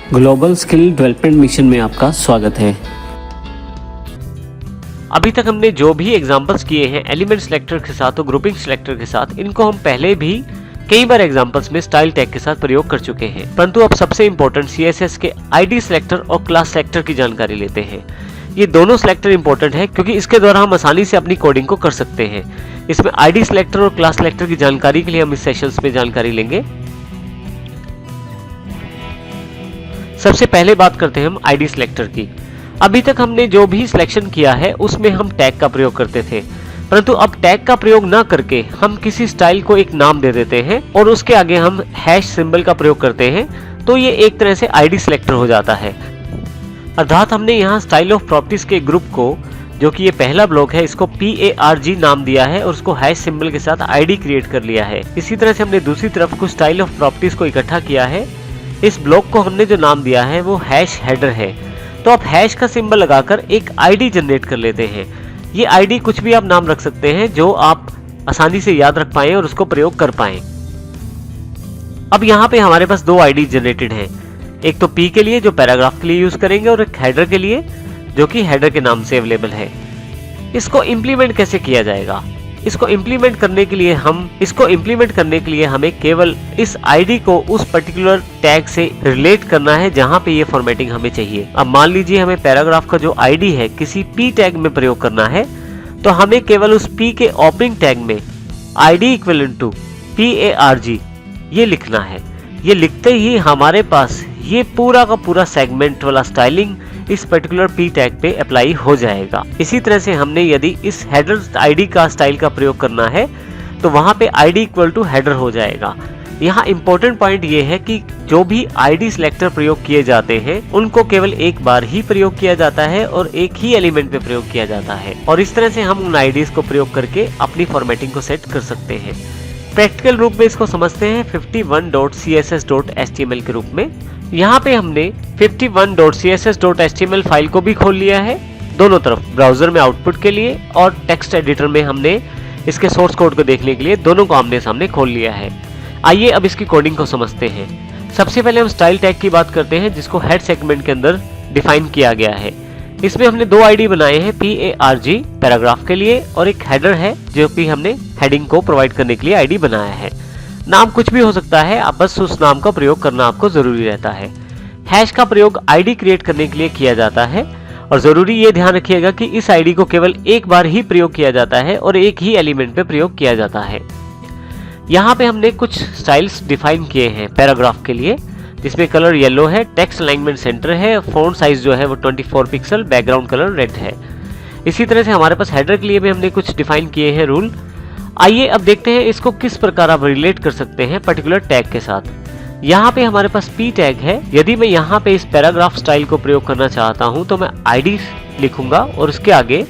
Global skill development mission में आपका स्वागत है। अभी तक हमने जो भी एग्जांपल्स किए हैं एलिमेंट सिलेक्टर के साथ और ग्रुपिंग सिलेक्टर के साथ, इनको हम पहले भी कई बार एग्जांपल्स में स्टाइल टैग के साथ प्रयोग कर चुके हैं, परंतु अब सबसे इंपॉर्टेंट सीएसएस के आईडी सिलेक्टर और क्लास सिलेक्टर की जानकारी लेते हैं। ये दोनों सिलेक्टर इंपॉर्टेंट है क्योंकि इसके द्वारा हम आसानी से अपनी कोडिंग को कर सकते हैं। इसमें आईडी सिलेक्टर और क्लास सिलेक्टर की जानकारी के लिए हम इस सेशंस में जानकारी लेंगे। सबसे पहले बात करते हैं हम आईडी सिलेक्टर की। अभी तक हमने जो भी सिलेक्शन किया है उसमें हम टैग का प्रयोग करते थे, परंतु अब टैग का प्रयोग ना करके हम किसी स्टाइल को एक नाम दे देते हैं और उसके आगे हम हैश सिंबल का प्रयोग करते हैं, तो ये एक तरह से आईडी सिलेक्टर हो जाता है। अर्थात हमने यहाँ स्टाइल ऑफ प्रॉपर्टीज के ग्रुप को, जो कि ये पहला ब्लॉक है, इसको PARG नाम दिया है और उसको हैश सिंबल के साथ आईडी क्रिएट कर लिया है। इसी तरह से हमने दूसरी तरफ कुछ स्टाइल ऑफ प्रॉपर्टीज को इकट्ठा किया है। इस ब्लॉक को हमने जो नाम दिया है वो हैश हेडर है। तो आप हैश का सिंबल लगाकर एक आईडी जनरेट कर लेते हैं। ये आईडी कुछ भी आप नाम रख सकते हैं जो आप आसानी से याद रख पाएं और उसको प्रयोग कर पाएं। अब यहाँ पे हमारे पास दो आईडी जनरेटेड हैं, एक तो P के लिए जो पैराग्राफ के लिए यूज करेंगे और एक हेडर के लिए जो कि हेडर के नाम से अवेलेबल है। इसको इंप्लीमेंट कैसे किया जाएगा? इसको इंप्लीमेंट करने के लिए हमें केवल इस आईडी को उस पर्टिकुलर टैग से रिलेट करना है जहां पे ये फॉर्मेटिंग हमें चाहिए। अब मान लीजिए हमें पैराग्राफ का जो आईडी है किसी P टैग में प्रयोग करना है, तो हमें केवल उस P के ओपनिंग टैग में आईडी इक्विवेलेंट टू PARG ये लिखना है। ये लिखते ही हमारे पास ये पूरा का पूरा सेगमेंट वाला स्टाइलिंग इस पर्टिकुलर P टैग पे अप्लाई हो जाएगा। इसी तरह से हमने यदि इस हेडर आईडी का स्टाइल का प्रयोग करना है तो वहां पे आईडी इक्वल टू हेडर हो जाएगा। यहाँ इंपॉर्टेंट पॉइंट ये है कि जो भी आईडी सिलेक्टर प्रयोग किए जाते हैं उनको केवल एक बार ही प्रयोग किया जाता है और एक ही एलिमेंट पे प्रयोग किया जाता है, और इस तरह से हम उन आईडीज को प्रयोग करके अपनी फॉर्मेटिंग को सेट कर सकते हैं। प्रैक्टिकल रूप में इसको समझते हैं 51.css.html के रूप में। यहाँ पे हमने 51.css.html फाइल को भी खोल लिया है, दोनों तरफ, ब्राउजर में आउटपुट के लिए और टेक्स्ट एडिटर में हमने इसके सोर्स कोड को देखने के लिए दोनों को आमने सामने खोल लिया है। आइए अब इसकी कोडिंग को समझते हैं। सबसे पहले हम स्टाइल टैग की बात करते हैं जिसको हेड सेगमेंट के अंदर डिफाइन किया गया है। इसमें हमने दो आईडी बनाए हैं, PARG पैराग्राफ के लिए और एक हेडर है जो कि हमने हेडिंग को प्रोवाइड करने के लिए आईडी बनाया है। नाम कुछ भी हो सकता है, आप बस उस नाम का प्रयोग करना आपको जरूरी रहता है। हैश का प्रयोग आईडी क्रिएट करने के लिए किया जाता है और जरूरी ये ध्यान रखिएगा कि इस आईडी को केवल एक बार ही प्रयोग किया जाता है और एक ही एलिमेंट पे प्रयोग किया जाता है। यहाँ पे हमने कुछ स्टाइल्स डिफाइन किए हैं पैराग्राफ के लिए, जिसमें कलर येलो है, टेक्स्ट अलाइनमेंट सेंटर है, फॉन्ट साइज जो है वो 24 पिक्सल, बैकग्राउंड कलर रेड है। इसी तरह से हमारे पास हेडर के लिए भी हमने कुछ डिफाइन किए हैं रूल। आइए अब देखते हैं इसको किस प्रकार आप रिलेट कर सकते हैं पर्टिकुलर टैग के साथ। यहाँ पे हमारे पास P टैग है। यदि मैं यहाँ पे इस पैराग्राफ स्टाइल को प्रयोग करना चाहता हूँ तो मैं आईडी लिखूंगा और उसके आगे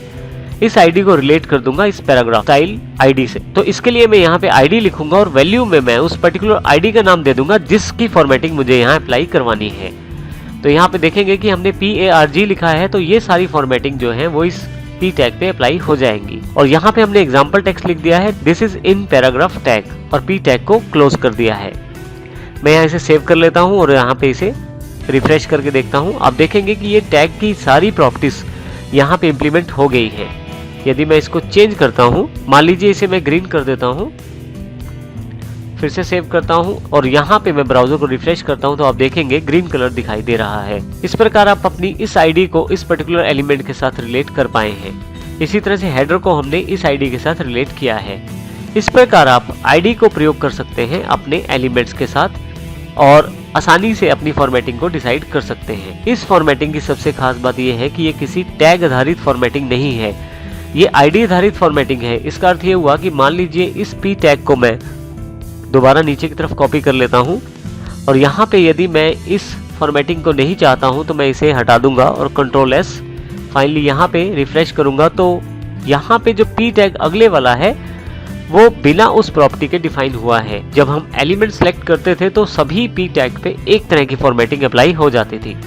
इस आईडी को रिलेट कर दूंगा इस पैराग्राफ स्टाइल आईडी से। तो इसके लिए मैं यहाँ पे आईडी लिखूंगा और वैल्यू में मैं उस पर्टिकुलर आईडी का नाम दे दूंगा जिसकी फॉर्मेटिंग मुझे यहाँ अप्लाई करवानी है। तो यहाँ पे देखेंगे कि हमने PARG लिखा है, तो ये सारी फॉर्मेटिंग जो है वो इस P टैग पे अप्लाई हो जाएंगी। और यहाँ पे हमने एग्जाम्पल टेक्स्ट लिख दिया है, this is in paragraph tag, और P टैग को क्लोज कर दिया है। मैं यहाँ इसे सेव कर लेता हूँ और यहाँ पे इसे रिफ्रेश करके देखता हूँ। आप देखेंगे कि ये टैग की सारी प्रॉपर्टीज यहाँ पे इम्प्लीमेंट हो गई है। यदि मैं इसको चेंज करता हूँ, मान लीजिए इसे मैं ग्रीन कर देता हूँ, फिर से सेव करता हूँ और यहाँ पे मैं ब्राउजर को रिफ्रेश करता हूँ, तो आप देखेंगे ग्रीन कलर दिखाई दे रहा है। इस प्रकार आप अपनी इस आईडी को इस पर्टिकुलर एलिमेंट के साथ रिलेट कर पाए हैं। इसी तरह से हेडर को हमने इस आईडी के साथ रिलेट किया है। इस प्रकार आप आईडी को प्रयोग कर सकते हैं अपने एलिमेंट्स के साथ और आसानी से अपनी फॉर्मेटिंग को डिसाइड कर सकते हैं। इस फॉर्मेटिंग की सबसे खास बात यह है कि ये किसी टैग आधारित फॉर्मेटिंग नहीं है, ये आईडी आधारित फॉर्मेटिंग है। इसका अर्थ ये हुआ कि मान लीजिए इस P टैग को मैं दोबारा नीचे की तरफ कॉपी कर लेता हूं और यहाँ पे यदि मैं इस फॉर्मेटिंग को नहीं चाहता हूं तो मैं इसे हटा दूंगा और Ctrl+S, फाइनली यहाँ पे रिफ्रेश करूंगा तो यहाँ पे जो P टैग अगले वाला है वो बिना उस प्रॉपर्टी के डिफाइन हुआ है। जब हम एलिमेंट सेलेक्ट करते थे तो सभी P टैग पे एक तरह की फॉर्मेटिंग अप्लाई हो जाती थी,